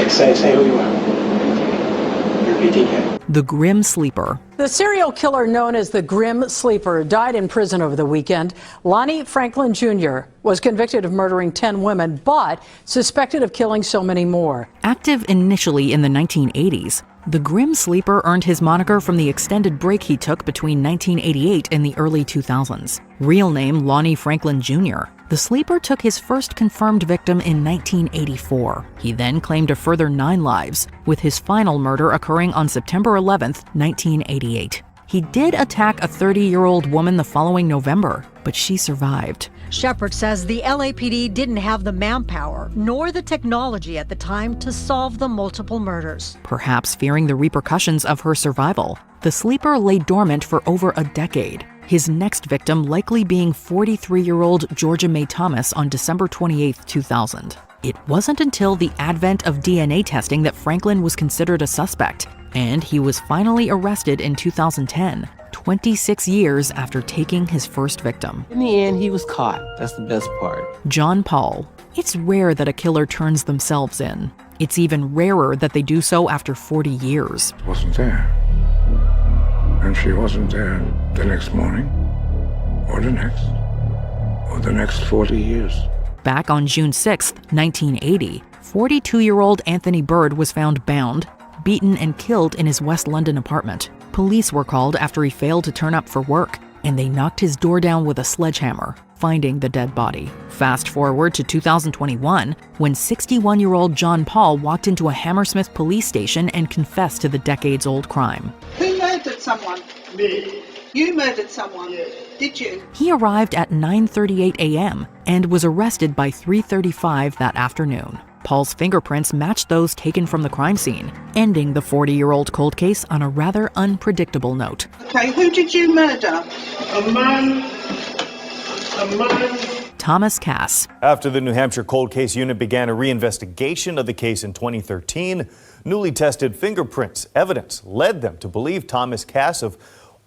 Okay, say who you are. Your PTK. The Grim Sleeper. The serial killer known as the Grim Sleeper died in prison over the weekend. Lonnie Franklin Jr. was convicted of murdering 10 women, but suspected of killing so many more. Active initially in the 1980s, the Grim Sleeper earned his moniker from the extended break he took between 1988 and the early 2000s. Real name Lonnie Franklin Jr., the Sleeper took his first confirmed victim in 1984. He then claimed a further 9 lives, with his final murder occurring on September 11, 1988. He did attack a 30-year-old woman the following November, but she survived. Shepard says the LAPD didn't have the manpower nor the technology at the time to solve the multiple murders. Perhaps fearing the repercussions of her survival, the Sleeper lay dormant for over a decade. His next victim likely being 43-year-old Georgia Mae Thomas on December 28, 2000. It wasn't until the advent of DNA testing that Franklin was considered a suspect, and he was finally arrested in 2010, 26 years after taking his first victim. In the end, he was caught. That's the best part. John Paul. It's rare that a killer turns themselves in. It's even rarer that they do so after 40 years. Wasn't there. And she wasn't there the next morning, or the next 40 years. Back on June 6, 1980, 42-year-old Anthony Bird was found bound, beaten, and killed in his West London apartment. Police were called after he failed to turn up for work, and they knocked his door down with a sledgehammer, finding the dead body. Fast forward to 2021, when 61-year-old John Paul walked into a Hammersmith police station and confessed to the decades-old crime. Who murdered someone? Me. You murdered someone? Yes. Did you? He arrived at 9:38 a.m. and was arrested by 3:35 that afternoon. Paul's fingerprints matched those taken from the crime scene, ending the 40-year-old cold case on a rather unpredictable note. Okay, who did you murder? A man. Thomas Cass. After the New Hampshire Cold Case Unit began a reinvestigation of the case in 2013, newly tested fingerprints evidence led them to believe Thomas Cass of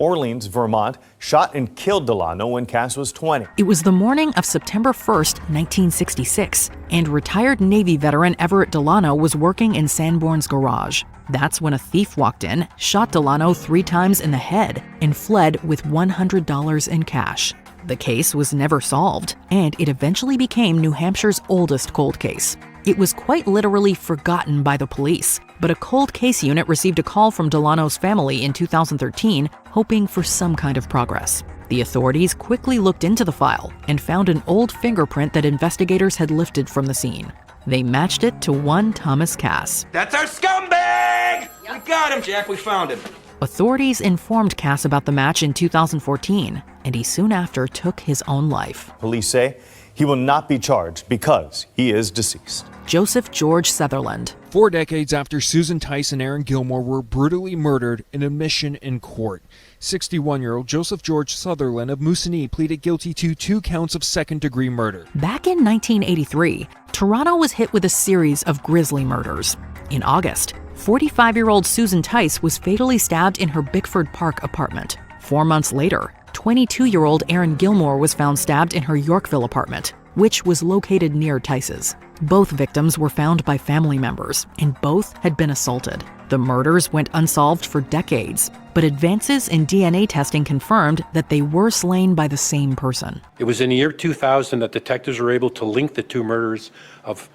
Orleans, Vermont, shot and killed Delano when Cass was 20. It was the morning of September 1st, 1966, and retired Navy veteran Everett Delano was working in Sanborn's garage. That's when a thief walked in, shot Delano 3 times in the head, and fled with $100 in cash. The case was never solved, and it eventually became New Hampshire's oldest cold case. It was quite literally forgotten by the police, but a cold case unit received a call from Delano's family in 2013, hoping for some kind of progress. The authorities quickly looked into the file and found an old fingerprint that investigators had lifted from the scene. They matched it to one Thomas Cass. That's our scumbag! We got him, Jack. We found him. Authorities informed Cass about the match in 2014, and he soon after took his own life. Police say he will not be charged because he is deceased. Joseph George Sutherland. 4 decades after Susan Tice and Aaron Gilmore were brutally murdered, an admission in court. 61-year-old Joseph George Sutherland of Moosonee pleaded guilty to 2 counts of second-degree murder. Back in 1983, Toronto was hit with a series of grisly murders. In August, 45-year-old Susan Tice was fatally stabbed in her Bickford Park apartment. 4 months later, 22-year-old Aaron Gilmore was found stabbed in her Yorkville apartment, which was located near Tice's. Both victims were found by family members, and both had been assaulted. The murders went unsolved for decades, but advances in DNA testing confirmed that they were slain by the same person. It was in the year 2000 that detectives were able to link the 2 murders of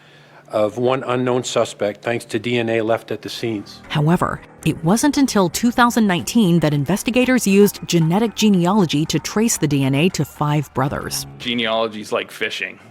one unknown suspect thanks to DNA left at the scenes. However, it wasn't until 2019 that investigators used genetic genealogy to trace the DNA to 5 brothers. Genealogy's like fishing.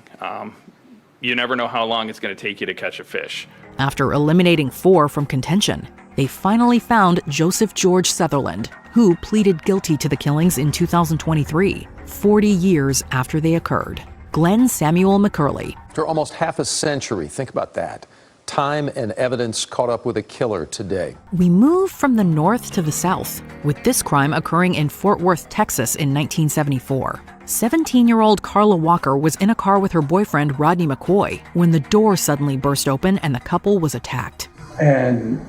You never know how long it's going to take you to catch a fish. After eliminating 4 from contention, they finally found Joseph George Sutherland, who pleaded guilty to the killings in 2023, 40 years after they occurred. Glen Samuel McCurley. After almost half a century, think about that. Time and evidence caught up with a killer today. We move from the north to the south, with this crime occurring in Fort Worth, Texas in 1974. 17-year-old Carla Walker was in a car with her boyfriend Rodney McCoy when the door suddenly burst open and the couple was attacked. And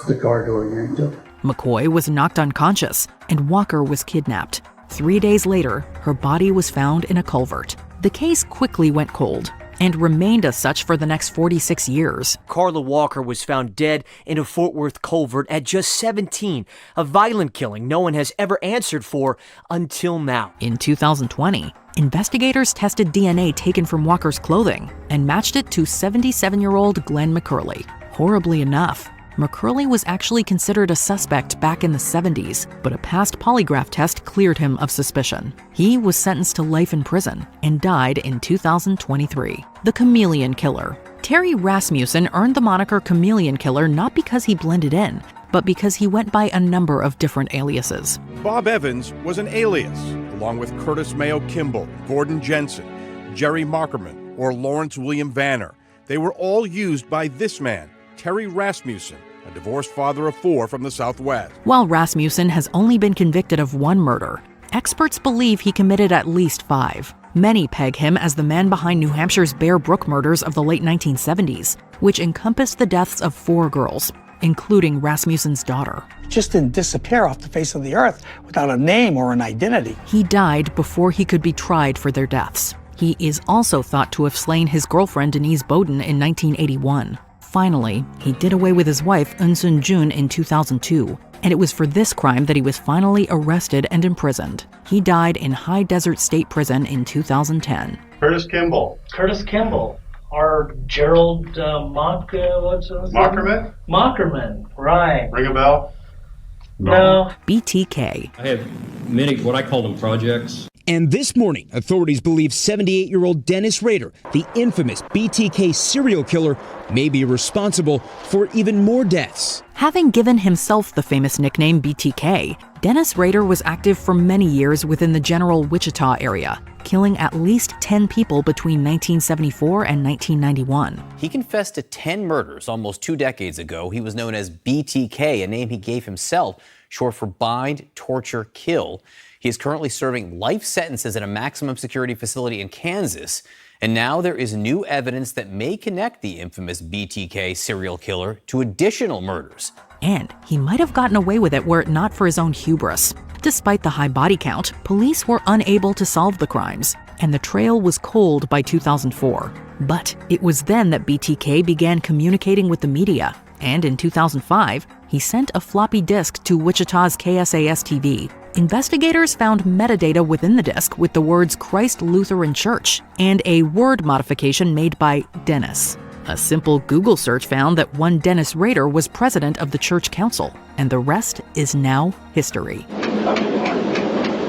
the car door yanked up. McCoy was knocked unconscious and Walker was kidnapped. 3 days later, her body was found in a culvert. The case quickly went cold, and remained as such for the next 46 years. Carla Walker was found dead in a Fort Worth culvert at just 17, a violent killing no one has ever answered for until now. In 2020, investigators tested DNA taken from Walker's clothing and matched it to 77-year-old Glen McCurley. Horribly enough, McCurley was actually considered a suspect back in the 70s, but a past polygraph test cleared him of suspicion. He was sentenced to life in prison and died in 2023. The Chameleon Killer. Terry Rasmussen earned the moniker Chameleon Killer not because he blended in, but because he went by a number of different aliases. Bob Evans was an alias, along with Curtis Mayo Kimball, Gordon Jensen, Jerry Markerman, or Lawrence William Vanner. They were all used by this man, Terry Rasmussen, a divorced father of 4 from the Southwest. While Rasmussen has only been convicted of 1 murder, experts believe he committed at least 5. Many peg him as the man behind New Hampshire's Bear Brook murders of the late 1970s, which encompassed the deaths of 4 girls, including Rasmussen's daughter. Just didn't disappear off the face of the earth without a name or an identity. He died before he could be tried for their deaths. He is also thought to have slain his girlfriend Denise Bowden in 1981. Finally, he did away with his wife Eunsoon Jun in 2002, and it was for this crime that he was finally arrested and imprisoned. He died in High Desert State Prison in 2010. Curtis Kimball. Curtis Kimball. Or Gerald Mockerman? Mockerman, right. Ring a bell? No. BTK. I have many, what I call them, projects. And this morning, authorities believe 78-year-old Dennis Rader, the infamous BTK serial killer, may be responsible for even more deaths. Having given himself the famous nickname BTK, Dennis Rader was active for many years within the general Wichita area, killing at least 10 people between 1974 and 1991. He confessed to 10 murders almost 2 decades ago. He was known as BTK, a name he gave himself, short for Bind, Torture, Kill. He is currently serving life sentences at a maximum security facility in Kansas. And now there is new evidence that may connect the infamous BTK serial killer to additional murders. And he might have gotten away with it were it not for his own hubris. Despite the high body count, police were unable to solve the crimes, and the trail was cold by 2004. But it was then that BTK began communicating with the media, and in 2005, he sent a floppy disk to Wichita's KSAS-TV. Investigators found metadata within the disk with the words Christ Lutheran Church and a word modification made by Dennis. A simple Google search found that one Dennis Rader was president of the church council, and the rest is now history.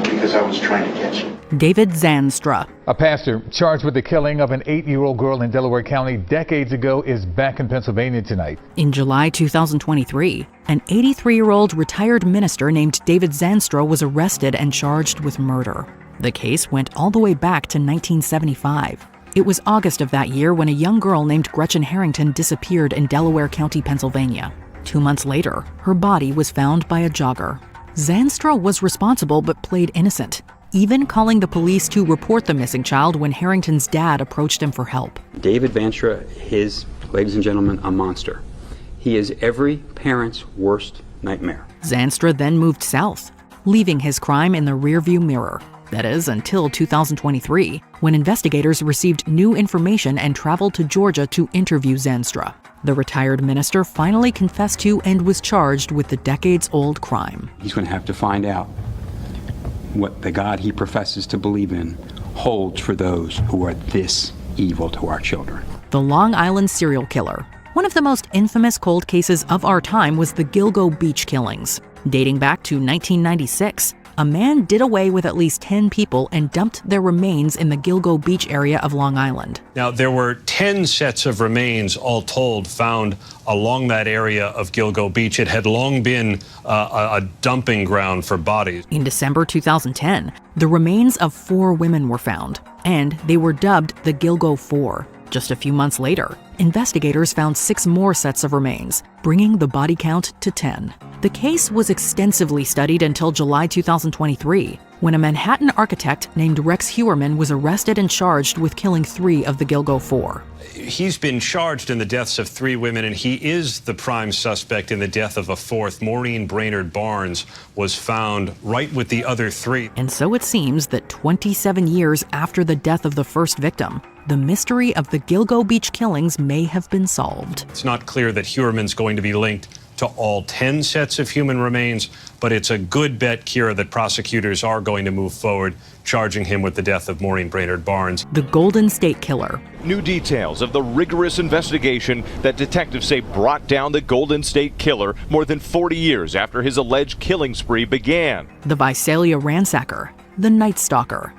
Because I was trying to catch you. David Zanstra. A pastor charged with the killing of an 8-year-old girl in Delaware County decades ago is back in Pennsylvania tonight. In July 2023, an 83-year-old retired minister named David Zanstra was arrested and charged with murder. The case went all the way back to 1975. It was August of that year when a young girl named Gretchen Harrington disappeared in Delaware County, Pennsylvania. 2 months later, her body was found by a jogger. Zanstra was responsible but played innocent, even calling the police to report the missing child when Harrington's dad approached him for help. David Zanstra is, ladies and gentlemen, a monster. He is every parent's worst nightmare. Zanstra then moved south, leaving his crime in the rearview mirror. That is, until 2023, when investigators received new information and traveled to Georgia to interview Zanstra. The retired minister finally confessed to and was charged with the decades-old crime. He's going to have to find out what the God he professes to believe in holds for those who are this evil to our children. The Long Island serial killer. One of the most infamous cold cases of our time was the Gilgo Beach killings. Dating back to 1996, a man did away with at least 10 people and dumped their remains in the Gilgo Beach area of Long Island. Now, there were 10 sets of remains, all told, found along that area of Gilgo Beach. It had long been a dumping ground for bodies. In December 2010, the remains of 4 women were found, and they were dubbed the Gilgo 4. Just a few months later, investigators found 6 more sets of remains, bringing the body count to 10. The case was extensively studied until July 2023, when a Manhattan architect named Rex Heuermann was arrested and charged with killing 3 of the Gilgo 4. He's been charged in the deaths of 3 women, and he is the prime suspect in the death of a 4th. Maureen Brainerd Barnes was found right with the other 3. And so it seems that 27 years after the death of the first victim, the mystery of the Gilgo Beach killings may have been solved. It's not clear that Heuermann's going to be linked to all 10 sets of human remains, but it's a good bet, Kira, that prosecutors are going to move forward, charging him with the death of Maureen Brainerd Barnes. The Golden State Killer. New details of the rigorous investigation that detectives say brought down the Golden State Killer more than 40 years after his alleged killing spree began. The Visalia Ransacker. The Night Stalker.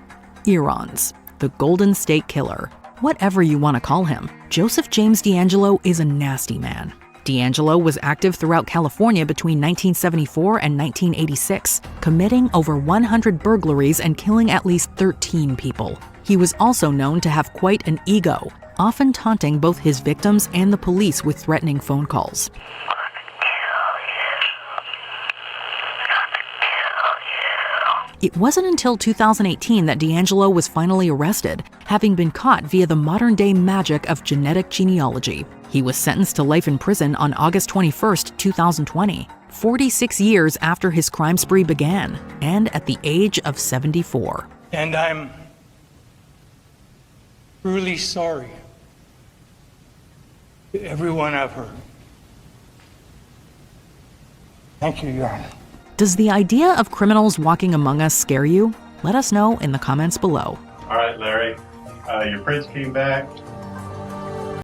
Earons. The Golden State Killer. Whatever you want to call him, Joseph James DeAngelo is a nasty man. DeAngelo was active throughout California between 1974 and 1986, committing over 100 burglaries and killing at least 13 people. He was also known to have quite an ego, often taunting both his victims and the police with threatening phone calls. It wasn't until 2018 that DeAngelo was finally arrested, having been caught via the modern-day magic of genetic genealogy. He was sentenced to life in prison on August 21, 2020, 46 years after his crime spree began, and at the age of 74. And I'm truly sorry to everyone I've hurt. Thank you, Your Honor. Does the idea of criminals walking among us scare you? Let us know in the comments below. All right, Larry, your prints came back.